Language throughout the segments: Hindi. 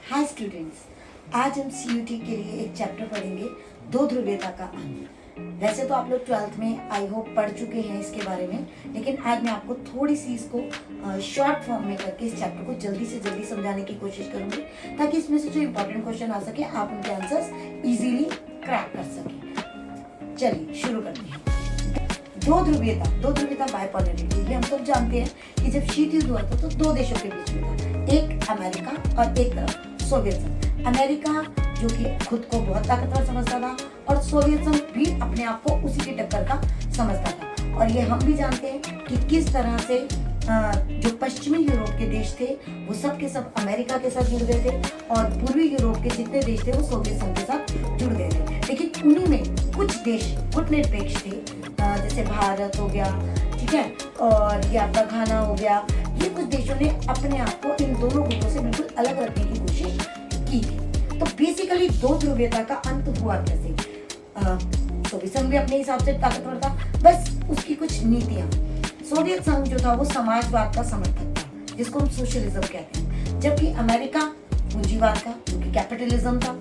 हाय स्टूडेंट्स, आज हम सीयूटी के लिए एक चैप्टर पढ़ेंगे, दो ध्रुवीयता का अंत। वैसे तो आप लोग 12th में आई होप पढ़ चुके हैं इसके बारे में, लेकिन आज मैं आपको थोड़ी सी इसको शॉर्ट फॉर्म में करके इस चैप्टर को जल्दी से जल्दी समझाने की कोशिश करूंगी, ताकि इसमें से जो इम्पोर्टेंट क्वेश्चन आ सके आप उनके आंसर्स इजीली क्रैक कर सकें। चलिए शुरू करते हैं। दो ध्रुवीयता बाइपोलरिटी, ये हम सब जानते हैं कि जब शीत युद्ध हुआ था तो दो देशों के बीच में था, एक अमेरिका और एक तरफ सोवियत संघ। अमेरिका जो कि खुद को बहुत ताकतवर समझता था और सोवियत संघ भी अपने आप को उसी की टक्कर का समझता था। और ये हम भी जानते हैं कि किस तरह से जो पश्चिमी यूरोप के देश थे वो सब के सब अमेरिका के साथ जुड़ गए थे और पूर्वी यूरोप के जितने देश थे वो सोवियत संघ के साथ जुड़ गए थे। लेकिन उन्हीं में कुछ देश गुटनिरपेक्ष थे, जैसे भारत हो गया, ठीक है, और ये आपका घाना हो गया। ये कुछ देशों ने अपने आप को इन दोनों गुटों से बिल्कुल अलग रखने की कोशिश की थी। तो बेसिकली दो ध्रुवीयता का अंत हुआ कैसे? सोवियत संघ भी अपने हिसाब से ताकतवर था, बस उसकी कुछ नीतियां। सोवियत संघ जो था वो समाजवाद का समर्थक था, जिसको हम सोशलिज्म कहते हैं, जबकि अमेरिका पूंजीवाद का, जो कि कैपिटलिज्म था।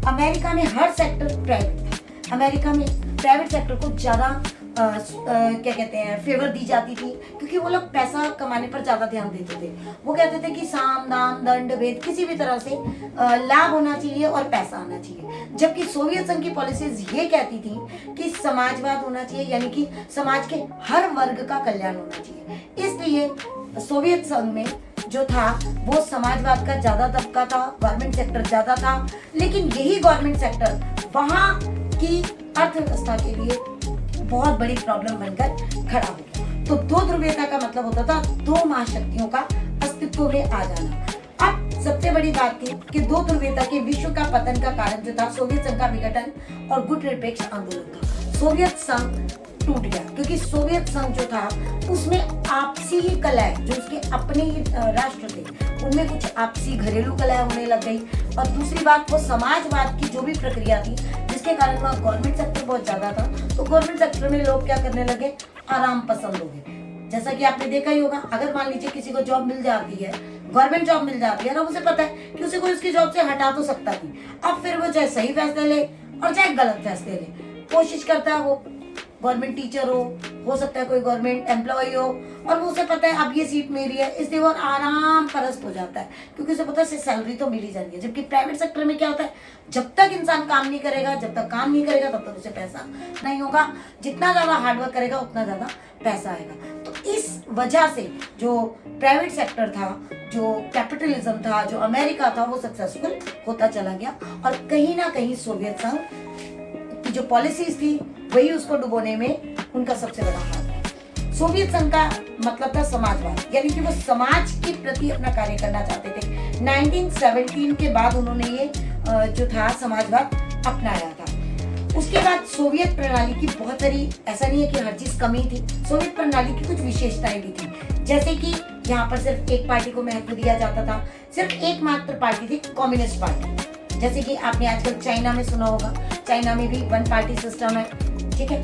अमेरिका में हर सेक्टर प्राइवेट था। अमेरिका में प्राइवेट सेक्टर को ज्यादा क्या कहते हैं फेवर दी जाती थी, क्योंकि वो लोग पैसा कमाने पर ज्यादा ध्यान देते थे। वो कहते थे कि साम दाम दंड भेद किसी भी तरह से लाभ होना चाहिए और पैसा आना चाहिए, जबकि सोवियत संघ की पॉलिसीज ये कहती थी कि समाजवाद होना चाहिए, यानी कि समाज के हर वर्ग का कल्याण होना चाहिए। इसलिए सोवियत संघ में जो था वो समाजवाद का ज्यादा तबका था, गवर्नमेंट सेक्टर ज्यादा था। लेकिन यही गवर्नमेंट सेक्टर वहां की अर्थव्यवस्था के लिए बहुत बड़ी प्रॉब्लम बनकर खड़ा हो गया। तो दो ध्रुवीयता का मतलब होता था दो महाशक्तियों का अस्तित्व में आ जाना। अब सबसे बड़ी बात थी कि दो ध्रुवीयता के विश्व का पतन का कारण जो था सोवियत संघ का विघटन और गुटनिरपेक्ष आंदोलन था। सोवियत संघ टूट गया क्योंकि सोवियत संघ जो था उसमें आपसी ही कलह, जो उसके अपने ही राष्ट्र थे उनमें कुछ आपसी घरेलू कलह होने लग गई। और दूसरी बात, वो समाजवाद की जो भी प्रक्रिया थी जिसके कारण वहाँ गवर्नमेंट सेक्टर बहुत ज्यादा था, तो गवर्नमेंट सेक्टर में लोग क्या करने लगे, आराम पसंद हो गए। जैसा कि आपने देखा ही होगा, अगर मान लीजिए किसी को जॉब मिल जाती है, गवर्नमेंट जॉब मिल जाती है, और उसे पता है कि उसे कोई उसकी जॉब से हटा तो सकता नहीं, अब फिर वो चाहे सही फैसले ले और चाहे गलत फैसले ले, कोशिश करता है। वो गवर्नमेंट टीचर हो सकता है कोई गवर्नमेंट एम्प्लॉय हो, और वो उसे पता है अब ये सीट मेरी है, इसलिए वो आराम परस्त हो जाता है, क्योंकि उसे पता है सैलरी तो मिल ही जाती है। जबकि प्राइवेट सेक्टर में क्या होता है, जब तक इंसान काम नहीं करेगा, तब तक उसे पैसा नहीं होगा। जितना ज्यादा हार्डवर्क करेगा उतना ज्यादा पैसा आएगा। तो इस वजह से जो प्राइवेट सेक्टर था, जो कैपिटलिज्म था, जो अमेरिका था, वो सक्सेसफुल होता चला गया। और कहीं ना कहीं सोवियत संघ की जो पॉलिसीज थी वही उसको डुबोने में उनका सबसे बड़ा हाथ है। सोवियत संघ का मतलब था समाजवाद, यानी कि वो समाज के प्रति अपना कार्य करना चाहते थे। 1917 के बाद उन्होंने ये जो था समाजवाद अपनाया था। उसके बाद सोवियत प्रणाली की बहुत सारी, ऐसा नहीं है कि हर चीज कमी थी, सोवियत प्रणाली की कुछ विशेषताएं भी थी। जैसे कि यहाँ पर सिर्फ एक पार्टी को महत्व दिया जाता था, सिर्फ एकमात्र पार्टी थी कम्युनिस्ट पार्टी। जैसे कि आपने आजकल चाइना में सुना होगा, चाइना में भी वन पार्टी सिस्टम है, ठीक है।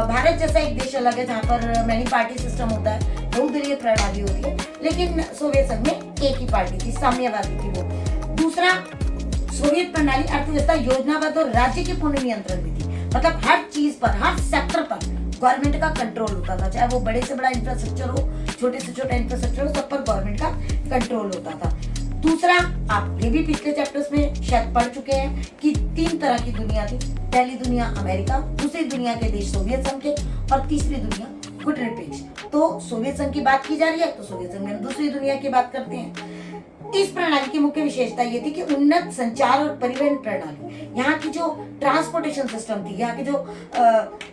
भारत जैसा एक देश अलग है जहाँ पर मैनी पार्टी सिस्टम होता है, बहुदलीय प्रणाली होती है, लेकिन सोवियत संघ में एक ही पार्टी थी, साम्यवादी थी वो। दूसरा, सोवियत प्रणाली अर्थव्यवस्था योजनाबद्ध और राज्य के पूर्ण नियंत्रण में थी। मतलब हर चीज पर, हर सेक्टर पर गवर्नमेंट का कंट्रोल होता था, चाहे वो बड़े से बड़ा इंफ्रास्ट्रक्चर हो, छोटे से छोटा इंफ्रास्ट्रक्चर हो, सब पर गवर्नमेंट का कंट्रोल होता था। दूसरा, आप ये भी पिछले चैप्टर्स में शायद पढ़ चुके हैं कि 3 तरह की दुनिया थी। पहली दुनिया अमेरिका, दूसरी दुनिया के देश सोवियत संघ के, और तीसरी दुनिया गुटनिरपेक्ष। तो सोवियत संघ की बात की जा रही है तो सोवियत संघ में दूसरी दुनिया की बात करते हैं। इस प्रणाली की मुख्य विशेषता ये थी कि उन्नत संचार और परिवहन प्रणाली, यहाँ की जो ट्रांसपोर्टेशन सिस्टम थी, यहाँ की जो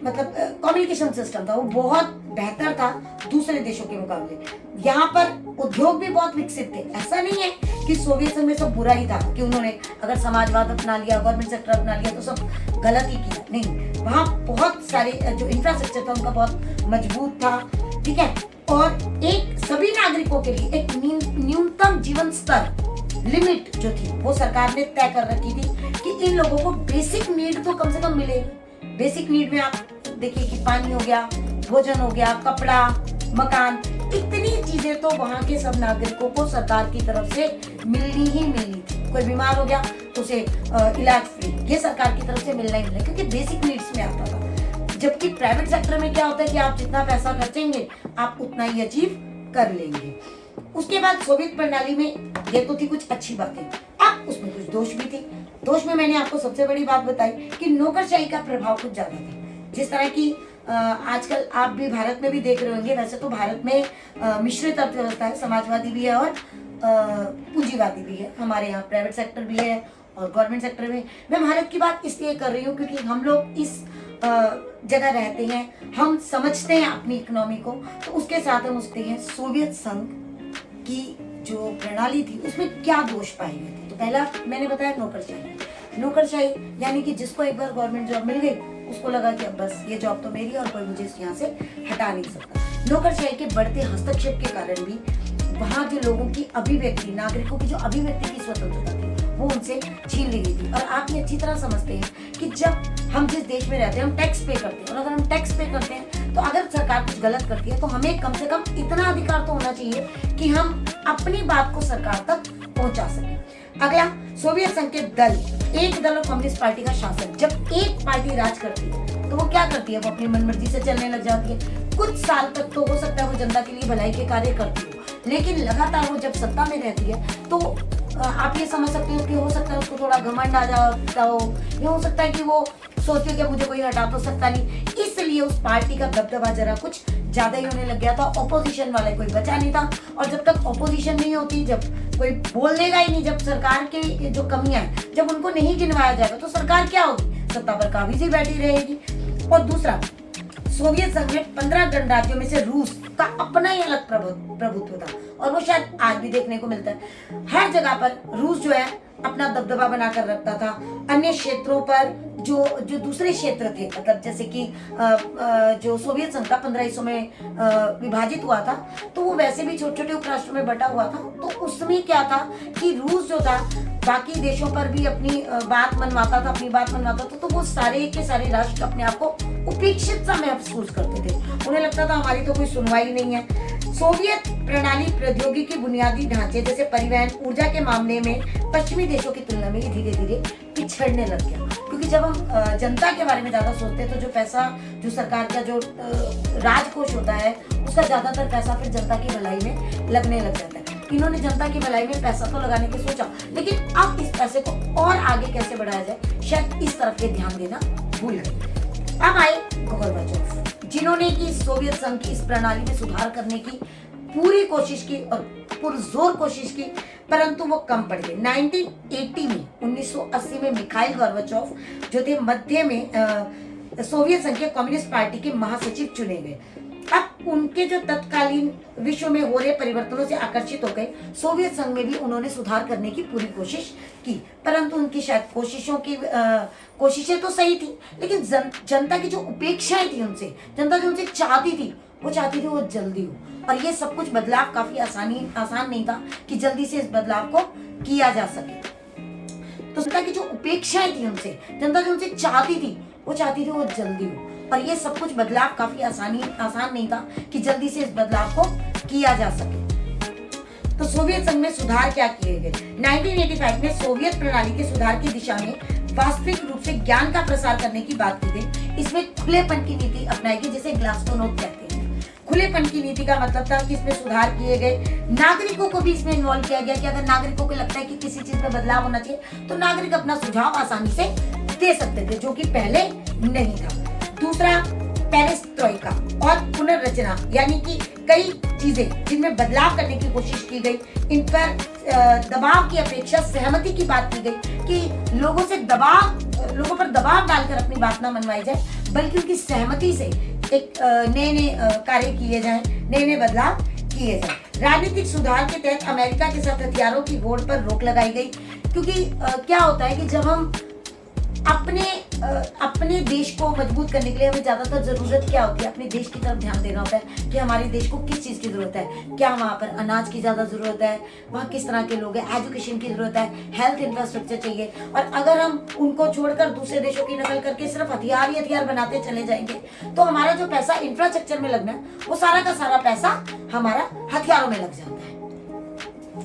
मतलब कम्युनिकेशन सिस्टम था, वो बहुत बेहतर था दूसरे देशों के मुकाबले। यहाँ पर उद्योग भी बहुत विकसित थे। ऐसा नहीं है कि सोवियत संघ में सब बुरा ही था, कि उन्होंने अगर समाजवाद अपना लिया, गवर्नमेंट सेक्टर अपना लिया तो सब गलत ही किया, नहीं। वहाँ बहुत सारे जो इंफ्रास्ट्रक्चर था उनका बहुत मजबूत था, ठीक है। और एक सभी नागरिकों के लिए एक न्यूनतम जीवन स्तर लिमिट जो थी वो सरकार ने तय कर रखी थी कि इन लोगों को बेसिक नीड तो कम से कम मिलेगी। बेसिक नीड में आप देखिए कि पानी हो गया, भोजन हो गया, कपड़ा, मकान, इतनी चीजें तो वहां के सब नागरिकों को सरकार की तरफ से मिलनी ही मिलनी थी। कोई बीमार हो गया तो उसे इलाज फ्री, ये सरकार की तरफ से मिलना ही मिलना, क्योंकि बेसिक नीड्स में आता था। जबकि प्राइवेट सेक्टर में क्या होता है कि आप जितना पैसा खर्चेंगे आप उतना ही अचीव कर लेंगे। उसके बाद सोवियत प्रणाली में ये तो थी कुछ अच्छी बातें, अब उसमें कुछ दोष भी थे। दोष में मैंने आपको सबसे बड़ी बात बताई कि नौकरशाही का प्रभाव कुछ ज्यादा था। जिस तरह की आजकल आप भी भारत में भी देख रहे होंगे, वैसे तो भारत में मिश्रित अर्थव्यवस्था है, समाजवादी भी है और पूंजीवादी भी है। हमारे यहाँ प्राइवेट सेक्टर भी है और गवर्नमेंट सेक्टर में। मैं भारत की बात इसलिए कर रही हूँ क्योंकि हम लोग इस जगह रहते हैं, हम समझते हैं अपनी इकोनॉमी को, तो उसके साथ हम उसके हैं सोवियत संघ की जो प्रणाली थी उसमें क्या दोष पाए गए थे। तो पहला मैंने बताया नौकरशाही। नौकरशाही यानी कि जिसको एक बार गवर्नमेंट जॉब मिल गई उसको लगा कि अब बस ये जॉब तो मेरी है और कोई मुझे यहाँ से हटा नहीं सकता। नौकरशाही के बढ़ते हस्तक्षेप के कारण भी वहाँ जो लोगों की अभिव्यक्ति, नागरिकों की जो अभिव्यक्ति की स्वतंत्रता थी वो उनसे छीन ली गई थी। और आप ये अच्छी तरह समझते हैं कि जब हम जिस देश में रहते हैं हम टैक्स पे करते हैं, और अगर हम टैक्स पे करते हैं तो अगर सरकार कुछ गलत करती है तो हमें कम से कम इतना अधिकार तो होना चाहिए कि हम अपनी बात को सरकार तक पहुंचा सकें। अगला, सोवियत संघ के दल, एक दल और कम्युनिस्ट पार्टी का शासन। जब एक पार्टी राज करती है तो वो क्या करती है, वो अपनी मनमर्जी से चलने लग जाती है। कुछ साल तक तो हो सकता है वो जनता के लिए भलाई के कार्य करती हो, लेकिन लगातार वो जब सत्ता में रहती है तो आप ये समझ सकते हो कि हो सकता है उसको थोड़ा घमंड आ जाता हो, या हो सकता है कि वो सोचते कि मुझे कोई हटा तो सकता नहीं, इसलिए उस पार्टी का दबदबा जरा कुछ ज्यादा ही होने लग गया था। ऑपोजिशन वाले कोई बचा नहीं था, और जब तक ऑपोजिशन नहीं होती, जब कोई बोल देगा ही नहीं, जब सरकार की जो कमियां हैं जब उनको नहीं गिनवाया जाएगा तो सरकार क्या होगी, सत्ता पर काबिज बैठी रहेगी। और दूसरा, सोवियत संघ में 15 गणराज्यों में से रूस का अपना ही अलग प्रभुत्व था, और वो शायद आज भी देखने को मिलता है। हर जगह पर रूस जो है अपना दबदबा बनाकर रखता था। अन्य क्षेत्रों पर जो दूसरे क्षेत्र थे, मतलब जैसे कि जो सोवियत संघ था 15 हिस्सों में विभाजित हुआ था, तो वो वैसे भी छोटे छोटे उपराष्ट्रों में बटा हुआ था। तो उसमें क्या था कि रूस जो था बाकी देशों पर भी अपनी बात मनवाता था, तो वो सारे के सारे राष्ट्र अपने आप को उपेक्षित सा महसूस करते थे। उन्हें लगता था हमारी तो कोई सुनवाई नहीं है। सोवियत प्रणाली प्रौद्योगिकी बुनियादी ढांचे जैसे परिवहन, ऊर्जा के मामले में पश्चिमी देशों की तुलना में धीरे धीरे पिछड़ने लग गया, क्योंकि जब हम जनता के बारे में ज्यादा सोचते हैं तो जो पैसा, जो सरकार का जो राजकोष होता है उसका ज्यादातर पैसा फिर जनता की भलाई में लगने लग जाता है। इन्होंने जनता की भलाई में पैसा तो लगाने की सोचा, लेकिन अब इस पैसे को और आगे कैसे बढ़ाया जाए, शायद इस तरफ के ध्यान देना भूल गए। अब आए गोर्बाचोव, जिन्होंने की सोवियत संघ की इस प्रणाली में सुधार करने की पूरी कोशिश की और पुरजोर कोशिश की, परंतु वो कम पड़ गए। 1980 में मिखाइल गोर्बाचोव जो थे मध्य में सोवियत संघ के कम्युनिस्ट पार्टी के महासचिव चुने गए। अब उनके जो तत्कालीन विश्व में हो रहे परिवर्तनों से आकर्षित हो गए, सोवियत संघ में भी उन्होंने सुधार करने की पूरी कोशिश की, परंतु उनकी शायद कोशिशें तो सही थी, लेकिन जनता की जो उपेक्षाएं थी उनसे, जनता जो उनसे चाहती थी वो जल्दी हो। और ये सब कुछ बदलाव काफी आसान नहीं था कि जल्दी से इस बदलाव को किया जा सके। तो जनता की जो उपेक्षाएं थी उनसे, जनता जो उनसे चाहती थी वो जल्दी हो, और ये सब कुछ बदलाव काफी आसान नहीं था कि जल्दी से इस बदलाव को किया जा सके। तो सोवियत संघ में सुधार क्या किए गए? 1985 में सोवियत प्रणाली के सुधार की दिशा में वास्तविक रूप से ज्ञान का प्रसार करने की बात की गई। इसमें खुलेपन की नीति अपनाई गई, जिसे ग्लासनोस्ट कहते हैं। खुलेपन की नीति का मतलब था कि इसमें सुधार किए गए, नागरिकों को भी इसमें इन्वॉल्व किया गया कि अगर नागरिकों को लगता है कि किसी चीज में बदलाव होना चाहिए तो नागरिक अपना सुझाव आसानी से दे सकते थे, जो कि पहले नहीं था। दूसरा, पेरेस्ट्रोइका और पुनर्रचना, यानी कि कई चीजें जिनमें बदलाव करने की कोशिश की गई, इन पर दबाव की अपेक्षा सहमति की बात की गई कि लोगों पर दबाव डालकर अपनी बात ना मनवाई जाए, बल्कि उनकी सहमति से एक नए कार्य किए जाएं, नए बदलाव किए जाएं। राजनीतिक सुधार के तहत अमेरिका के साथ हथियारों की होड़ पर रोक लगाई गई, क्योंकि क्या होता है कि जब हम अपने देश को मजबूत करने के लिए हमें ज्यादातर जरूरत क्या होती है, अपने देश की तरफ ध्यान देना होता है कि हमारे देश को किस चीज की जरूरत है, क्या वहाँ पर अनाज की ज्यादा जरूरत है, वहाँ किस तरह के लोग हैं, एजुकेशन की जरूरत है, हेल्थ इंफ्रास्ट्रक्चर चाहिए। और अगर हम उनको छोड़कर दूसरे देशों की नकल करके सिर्फ हथियार ही हथियार बनाते चले जाएंगे तो हमारा जो पैसा इंफ्रास्ट्रक्चर में लगना है वो सारा का सारा पैसा हमारा हथियारों में लग जाता है।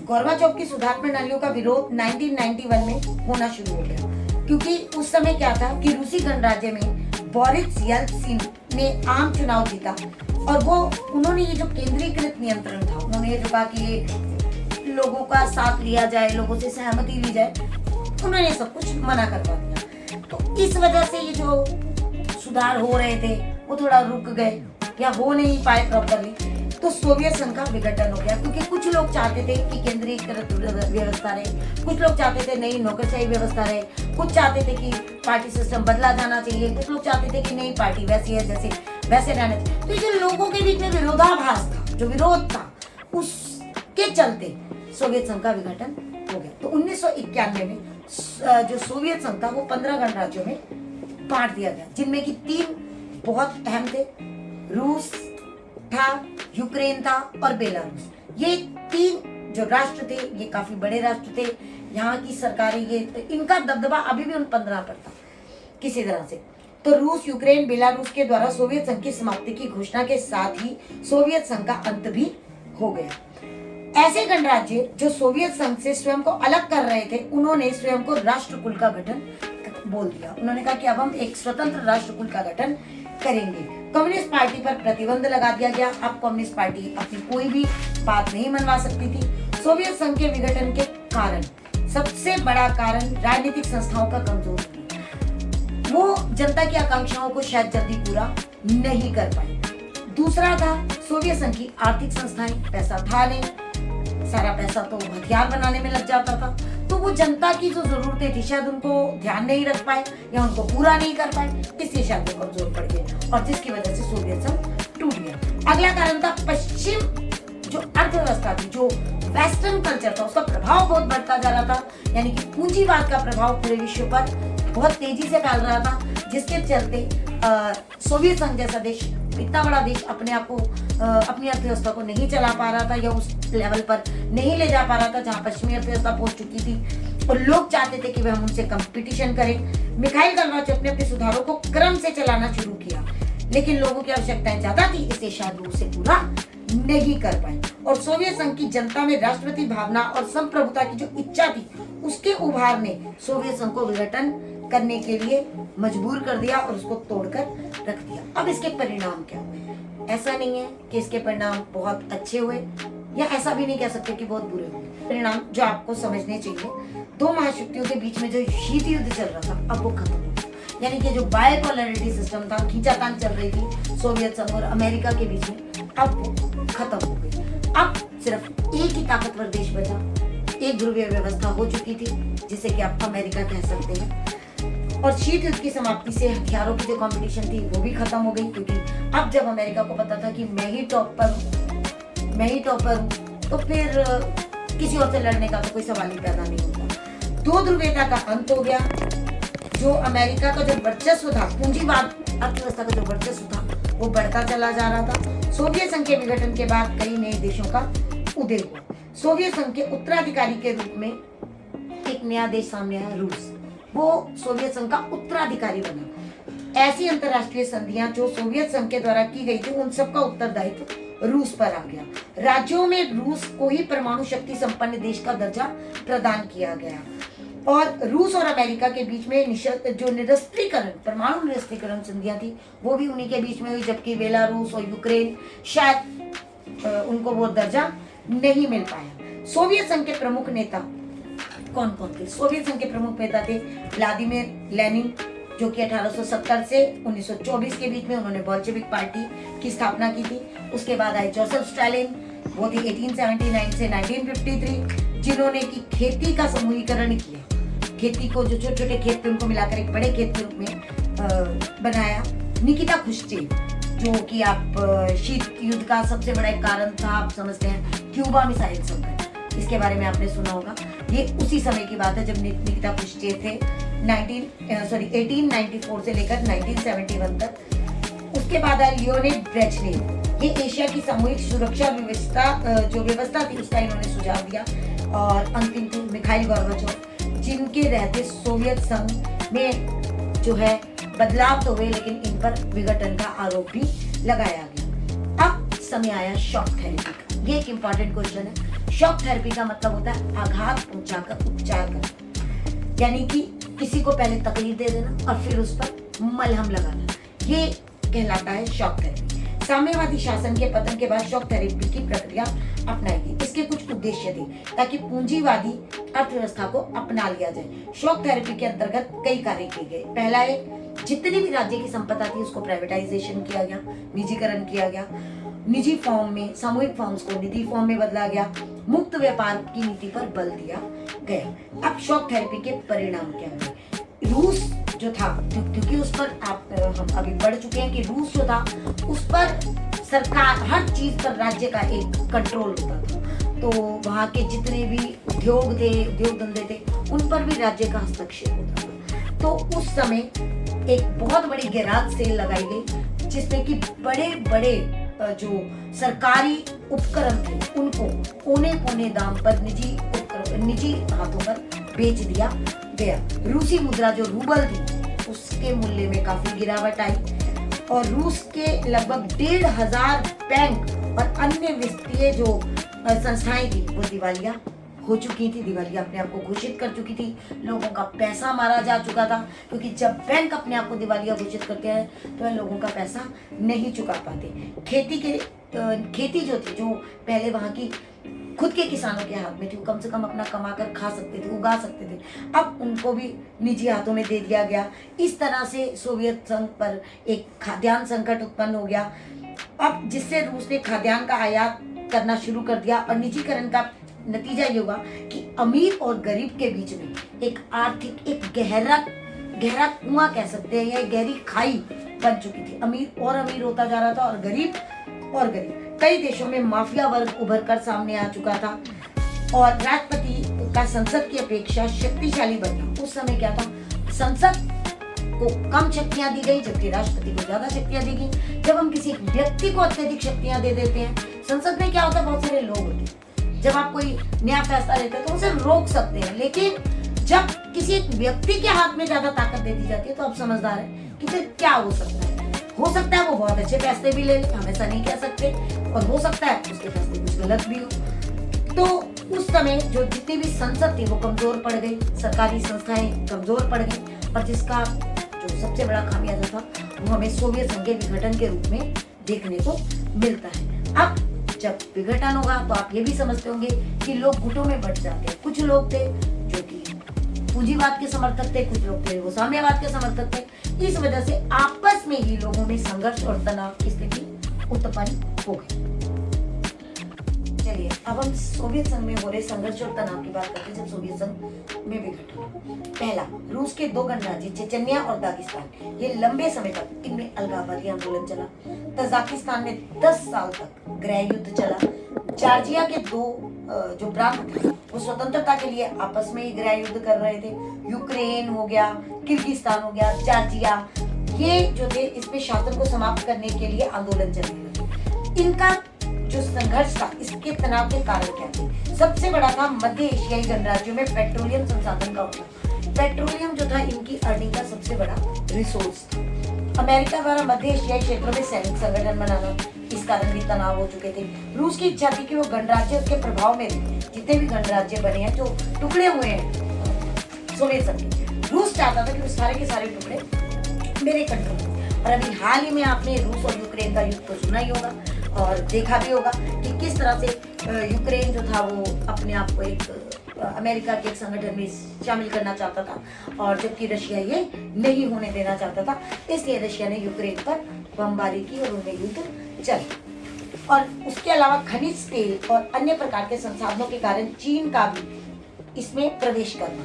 गोर्बाचोव की सुधार प्रणालियों का विरोध 1991 में होना शुरू हो गया, क्योंकि उस समय क्या था कि रूसी गणराज्य में बोरिस येल्त्सिन ने आम चुनाव जीता और उन्होंने ये जो केंद्रीकृत नियंत्रण था, उन्होंने ये जो कहा कि लोगों का साथ लिया जाए, लोगों से सहमति ली जाए, उन्होंने सब कुछ मना करवा दिया। तो इस वजह से ये जो सुधार हो रहे थे वो थोड़ा रुक गए या हो नहीं पाए प्रॉपरली। तो सोवियत संघ का विघटन हो गया, क्योंकि कुछ लोग चाहते थे कि केंद्रीकृत व्यवस्था रहे, कुछ लोग चाहते थे नई नौकरशाही व्यवस्था रहे, कुछ चाहते थे कि पार्टी सिस्टम बदला जाना चाहिए, कुछ लोग चाहते थे कि नई पार्टी वैसी है जैसे वैसे रहना चाहिए। तो ये जो लोगों के बीच में विरोधाभास था, जो विरोध था, उसके चलते सोवियत संघ का विघटन हो गया। तो 1991 में जो सोवियत संघ था वो 15 गणराज्यों में बांट दिया गया, जिनमें कि 3 बहुत अहम थे, रूस था, यूक्रेन था और बेलारूस। ये 3 जो राष्ट्र थे ये काफी बड़े राष्ट्र थे। यहाँ की सरकारें इनका दबदबा अभी भी उन 15 पर था किसी तरह से। तो रूस, यूक्रेन, बेलारूस के द्वारा सोवियत संघ की समाप्ति की घोषणा के साथ ही सोवियत संघ का अंत भी हो गया। ऐसे गणराज्य जो सोवियत संघ से स्वयं को अलग कर रहे थे, उन्होंने स्वयं को राष्ट्रकुल का गठन बोल दिया। उन्होंने कहा कि अब हम एक स्वतंत्र राष्ट्रकुल का गठन करेंगे। कम्युनिस्ट पार्टी पर प्रतिबंध लगा दिया गया। अब कम्युनिस्ट पार्टी अपनी कोई भी बात नहीं मनवा सकती थी। सोवियत संघ के विघटन के कारण सबसे बड़ा कारण राजनीतिक संस्थाओं का कमजोर होना। वो जनता की आकांक्षाओं को शायद जल्दी पूरा नहीं कर पाए। दूसरा था सोवियत संघ की आर्थिक संस्थाएं, पैसा था नहीं, सारा पैसा तो हथियार बनाने में लग जाता था। तो वो जनता की जो जरूरतें थी शायद उनको ध्यान नहीं रख पाए या उनको पूरा नहीं कर पाए, इसलिए शायद वो कमजोर पड़ गए और जिसकी वजह से सोवियत संघ टूट गया। अगला कारण था पश्चिम जो अर्थव्यवस्था थी, जो वेस्टर्न कल्चर था, उसका प्रभाव बहुत बढ़ता जा रहा था। यानी कि पूंजीवाद का प्रभाव पूरे विश्व पर बहुत तेजी से फैल रहा था, जिसके चलते सोवियत संघ जैसा देश, इतना बड़ा देश, अपने आप को अपनी अर्थव्यवस्था को नहीं चला पा रहा था या उस लेवल पर नहीं ले जा पा रहा था जहां पश्चिमी अर्थव्यवस्था पहुंच चुकी थी। और लोग चाहते थे कि वह हम उनसे कंपटीशन करें। मिखाइल गोर्बाचोव ने अपने सुधारों को क्रम से चलाना शुरू किया, लेकिन लोगों की आवश्यकताएं ज्यादा थी, इसलिए शायद वो उसे पूरा नहीं कर पाए। और सोवियत संघ की जनता में राष्ट्रपति भावना और संप्रभुता की जो इच्छा थी, उसके उभार ने सोवियत संघ को विघटन करने के लिए मजबूर कर दिया और उसको तोड़कर रख दिया। अब इसके परिणाम क्या हुए? ऐसा नहीं है कि इसके परिणाम बहुत अच्छे हुए या ऐसा भी नहीं कह सकते कि बहुत बुरे हुए। परिणाम जो आपको समझने चाहिए, 2 महाशक्तियों के बीच में जो शीत युद्ध चल रहा था, अब वो खत्म हो गया। यानी कि जो बायपोलैरिटी सिस्टम था, खींचातान चल रही थी सोवियत संघ और अमेरिका के बीच में, अब वो खत्म हो गई। अब सिर्फ एक ही ताकतवर देश बचा, एक ध्रुवीय व्यवस्था हो चुकी थी, जिसे कि आप अमेरिका कह सकते हैं। और शीत युद्ध की समाप्ति से हथियारों की जो कंपटीशन थी वो भी खत्म हो गई, क्योंकि अब जब अमेरिका को पता था कि मैं ही टॉप पर हूं, तो फिर किसी और से लड़ने का तो कोई सवाल ही पैदा नहीं होता। 2 ध्रुवीयता का अंत हो गया। जो अमेरिका का जो वर्चस्व था, पूंजीवाद अर्थव्यवस्था का जो वर्चस्व था, वो बढ़ता चला जा रहा था। सोवियत संघ के विघटन के बाद कई नए देशों का उदय हुआ। सोवियत संघ के उत्तराधिकारी के रूप में एक नया देश सामने आया, रूस। वो सोवियत संघ का उत्तराधिकारी बना। ऐसी अंतरराष्ट्रीय संधियां जो सोवियत संघ के द्वारा की गई थी, उन सबका उत्तरदायित्व रूस पर आ गया। राज्यों में रूस को ही परमाणु शक्ति संपन्न देश का दर्जा प्रदान किया गया और रूस और अमेरिका के बीच में जो निरस्त्रीकरण, परमाणु निरस्त्रीकरण संधियां थी, वो भी उन्हीं के बीच में हुई, जबकि बेलारूस और यूक्रेन शायद उनको वो दर्जा नहीं मिल पाया। सोवियत संघ के प्रमुख नेता कौन कौन थे? सोवियत संघ के प्रमुख नेता थे व्लादिमीर लेनिन, जो कि 1870 से 1924 के बीच में उन्होंने बोल्शेविक पार्टी की स्थापना की थी। उसके बाद आए जोसेफ स्टालिन, वो थी 1879 से 1953, जिन्होंने की खेती का समूहीकरण किया। खेती को जो छोटे छोटे खेत थे उनको मिलाकर एक बड़े खेत के रूप में बनाया। निकिता खुश्चेव, जो कि आप शीत युद्ध का सबसे बड़ा कारण था, आप समझते हैं, क्यूबा मिसाइल संकट, इसके बारे में आपने सुना होगा। ये उसी समय की बात है जब निकिता खुश्चेव थे 1894 से लेकर 1971 तक। उसके बाद आए लियोनिड ब्रेजनेव, ये एशिया की सामूहिक सुरक्षा व्यवस्था थी, उसका इन्होंने सुझाव दिया। और अंतिम थे मिखाइल गोर्बाचोव, जिनके रहते सोवियत संघ में जो है बदलाव तो हुए, लेकिन इन पर विघटन का आरोप भी लगाया गया। अब समय आया शॉक थेरेपी का। ये एक इंपॉर्टेंट क्वेश्चन है। शॉक थेरेपी का मतलब होता है आघात पहुंचाकर उपचार करना, यानी कि किसी को पहले तकलीफ दे देना और फिर उस पर मलहम लगाना, ये कहलाता है शॉक थेरेपी। साम्यवादी शासन के पतन के बाद शॉक थेरेपी की प्रक्रिया अपनाई गई। इसके कुछ उद्देश्य थे ताकि पूंजीवादी अर्थव्यवस्था को अपना लिया जाए। शॉक थेरेपी के अंतर्गत कई कार्य किए गए। पहला है, जितनी भी राज्य की संपत्ति थी उसको प्राइवेटाइजेशन किया गया, निजीकरण किया गया, निजी फॉर्म में सामूहिक फॉर्म्स को निधि फॉर्म में बदला गया, मुक्त व्यापार की नीति पर बल दिया गया। अब शॉक थेरेपी के परिणाम क्या हुए? रूस जो था, क्योंकि उस पर हम अभी बढ़ चुके हैं कि रूस जो था उस पर सरकार हर चीज पर राज्य का एक कंट्रोल होता था, तो वहाँ के जितने भी उद्योग थे, उद्योग धंधे थे, उन पर भी राज्य का हस्तक्षेप होता था। तो उस समय एक बहुत बड़ी गैराज सेल लगाई गई जिसमें कि बड़े बड़े जो सरकारी उपकरण थे उनको औने पौने दाम पर निजी हाथों पर बेच दिया गया। रूसी मुद्रा जो रूबल थी उसके मूल्य में काफी गिरावट आई और रूस के लगभग 1,500 बैंक और अन्य वित्तीय जो संस्थाएं थी वो दिवालिया हो चुकी थी, दिवालिया अपने आप को घोषित कर चुकी थी, लोगों का पैसा मारा जा चुका था, क्योंकि जब बैंक अपने आप को दिवालिया घोषित करते हैं तो लोगों का पैसा नहीं चुका पाते। खेती जो थी, जो पहले वहाँ की खुद के किसानों के हाथ में थी, वो कम से कम अपना कमा कर खा सकते थे, उगा सकते थे, अब उनको भी निजी हाथों में दे दिया गया। इस तरह से सोवियत संघ पर एक खाद्यान्न संकट उत्पन्न हो गया, अब जिससे रूस ने खाद्यान्न का आयात करना शुरू कर दिया और निजीकरण का नतीजा ये हुआ कि अमीर और गरीब के बीच में एक आर्थिक एक गहरा कुआं कह सकते हैं, या गहरी खाई बन चुकी थी। अमीर और अमीर होता जा रहा था और गरीब और गरीब। कई देशों में माफिया वर्ग उभर कर सामने आ चुका था और राष्ट्रपति का संसद की अपेक्षा शक्तिशाली बना। उस समय क्या था, संसद को कम शक्तियां दी गई जबकि राष्ट्रपति को ज्यादा शक्तियां दी गई। जब हम किसी व्यक्ति को अत्यधिक शक्तियां दे देते हैं, संसद में क्या होता है, बहुत सारे लोग होते हैं, जब आप कोई नया फैसला लेते हैं तो उसे रोक सकते हैं, लेकिन जब किसी एक व्यक्ति के हाथ में ज्यादा ताकत दे दी जाती है तो आप समझदार हैं कि फिर क्या हो सकता है। हो सकता है वो बहुत अच्छे फैसले भी ले ले, हम ऐसा नहीं कह सकते, और हो सकता है उसके फैसले कुछ गलत भी हो। तो उस समय जो जितनी भी संसद थी वो कमजोर पड़ गई, सरकारी संस्थाएं कमजोर पड़ गई, और जिसका जो सबसे बड़ा खामियाजा था वो हमें सोवियत संघ के विघटन के रूप में देखने को मिलता है। अब जब विघटन होगा तो आप ये भी समझते होंगे कि लोग गुटों में बंट जाते हैं। कुछ लोग थे जो कि पूंजीवाद के समर्थक थे, कुछ लोग थे वो साम्यवाद के समर्थक थे। इस वजह से आपस में ही लोगों में संघर्ष और तनाव की स्थिति उत्पन्न हो गई। चलिए अब हम सोवियत संघ में हो रहे संघर्ष और तनाव की बात करते हैं। जब सोवियत संघ में विघटन, पहला रूस के 2 गणराज्य चेचन्या और दागिस्तान, ये लंबे समय तक इनमें अलगाववादी आंदोलन चला। तजाकिस्तान में 10 साल तक गृह युद्ध चला। जॉर्जिया के 2 जो प्रांत थे वो स्वतंत्रता के लिए आपस में ही गृह युद्ध कर रहे थे। यूक्रेन हो गया, किर्गिस्तान हो गया, जॉर्जिया, ये जो थे इसमें शासन को समाप्त करने के लिए आंदोलन चलने लगे। इनका जो संघर्ष था, इसके तनाव के कारण क्या थे? सबसे बड़ा था मध्य एशियाई गणराज्यों में पेट्रोलियम संसाधन का होना। पेट्रोलियम जो था इनकी अर्निंग का सबसे बड़ा रिसोर्स था। अमेरिका द्वारा मध्य एशियाई क्षेत्रों में सैनिक संगठन बनाना, इस कारण भी तनाव हो चुके थे। रूस की इच्छा थी कि वो गणराज्य उसके प्रभाव में जितने भी गणराज्य बने हैं, जो टुकड़े हुए हैं सोवियत संघ के, रूस चाहता था कि वो सारे के सारे टुकड़े मेरे कंट्रोल में। और अभी हाल ही में आपने रूस और यूक्रेन का युद्ध तो सुना ही होगा और देखा भी होगा कि किस तरह से यूक्रेन जो था वो अपने आप को एक अमेरिका के एक संगठन में शामिल करना चाहता था, और जबकि रशिया ये नहीं होने देना चाहता था। इसलिए रशिया ने यूक्रेन पर बमबारी की और उनमें युद्ध चला। और उसके अलावा खनिज तेल और अन्य प्रकार के संसाधनों के कारण चीन का भी इसमें प्रवेश करना,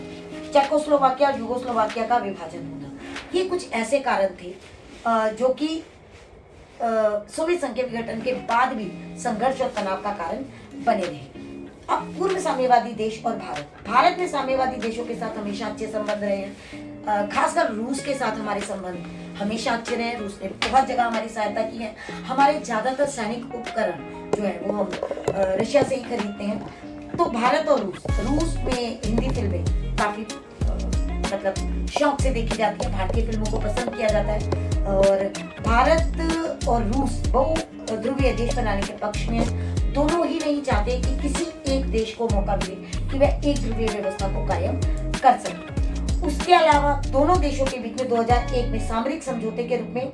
चेकोस्लोवाकिया और यूगोस्लोवाकिया का विभाजन होना, ये कुछ ऐसे कारण थे जो कि सोवियत संघ के विघटन के बाद भी संघर्ष और तनाव का कारण बने रहे। अब पूर्व साम्यवादी देश और भारत में साम्यवादी देशों के साथ हमेशा अच्छे संबंध रहे हैं। खासकर रूस के साथ हमारे संबंध हमेशा अच्छे रहे। रूस ने बहुत जगह हमारी सहायता की है। हमारे ज्यादातर सैनिक उपकरण जो है वो हम रशिया से ही खरीदते हैं। तो भारत और रूस में हिंदी फिल्में काफी मतलब शौक से देखी जाती है। भारतीय फिल्मों को पसंद किया जाता है और भारत और रूस बहु ध्रुवीय देश बनाने के पक्ष में दोनों ही नहीं चाहते कि किसी एक देश को मौका मिले कि वह एक ध्रुवीय व्यवस्था को कायम कर सके। उसके अलावा दोनों देशों के बीच में 2001 में सामरिक समझौते के रूप में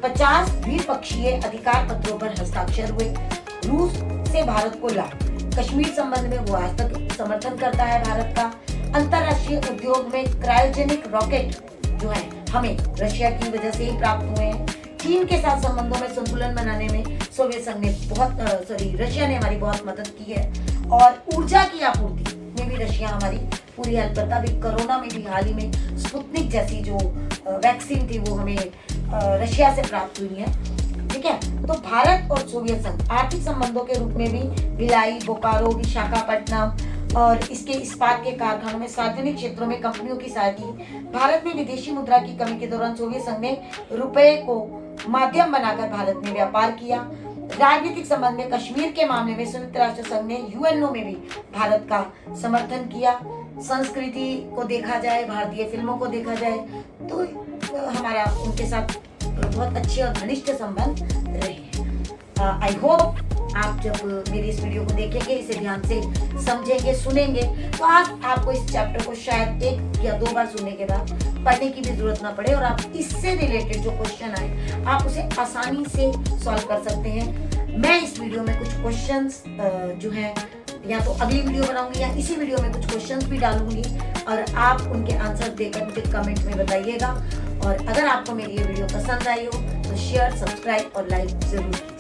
50 द्विपक्षीय अधिकार पत्रों पर हस्ताक्षर हुए। रूस से भारत को लाभ, कश्मीर संबंध में वो आज तक समर्थन करता है भारत का। अंतरराष्ट्रीय उद्योग में क्रायोजेनिक रॉकेट जो है हमें रशिया की वजह से ही प्राप्त हुए हैं। चीन के साथ संबंधों में संतुलन बनाने में सोवियत संघ ने रशिया ने हमारी बहुत मदद की है। और ऊर्जा की आपूर्ति में भी रशिया हमारी पूरी हेल्प करता है। अभी कोरोना में भी हाल ही में स्पुतनिक जैसी जो वैक्सीन थी वो हमें रशिया से प्राप्त हुई है। ठीक है, तो भारत और सोवियत संघ आर्थिक संबंधों के रूप में भी भिलाई, बोकारो, विशाखापट्टनम और इसके इस्पात के कारखानों में सार्वजनिक क्षेत्रों में कंपनियों की सहायता। भारत में विदेशी मुद्रा की कमी के दौरान सोवियत संघ ने रुपए को माध्यम बनाकर भारत में व्यापार किया। राजनीतिक संबंध में कश्मीर के मामले में संयुक्त राष्ट्र संघ ने यूएनओ में भी भारत का समर्थन किया। संस्कृति को देखा जाए, भारतीय फिल्मों को देखा जाए तो हमारा उनके साथ बहुत अच्छे और घनिष्ठ संबंध रहे। आई होप आप जब मेरी इस वीडियो को देखेंगे, इसे ध्यान से समझेंगे, सुनेंगे तो आज आपको इस चैप्टर को शायद 1 या 2 बार सुनने के बाद पढ़ने की भी जरूरत ना पड़े और आप इससे रिलेटेड जो क्वेश्चन आए आप उसे आसानी से सॉल्व कर सकते हैं। मैं इस वीडियो में कुछ क्वेश्चंस जो है या तो अगली वीडियो बनाऊंगी या इसी वीडियो में कुछ क्वेश्चंस भी डालूंगी और आप उनके आंसर देकर मुझे कमेंट में बताइएगा। और अगर आपको मेरी ये वीडियो पसंद आई हो तो शेयर, सब्सक्राइब और लाइक जरूर कीजिए।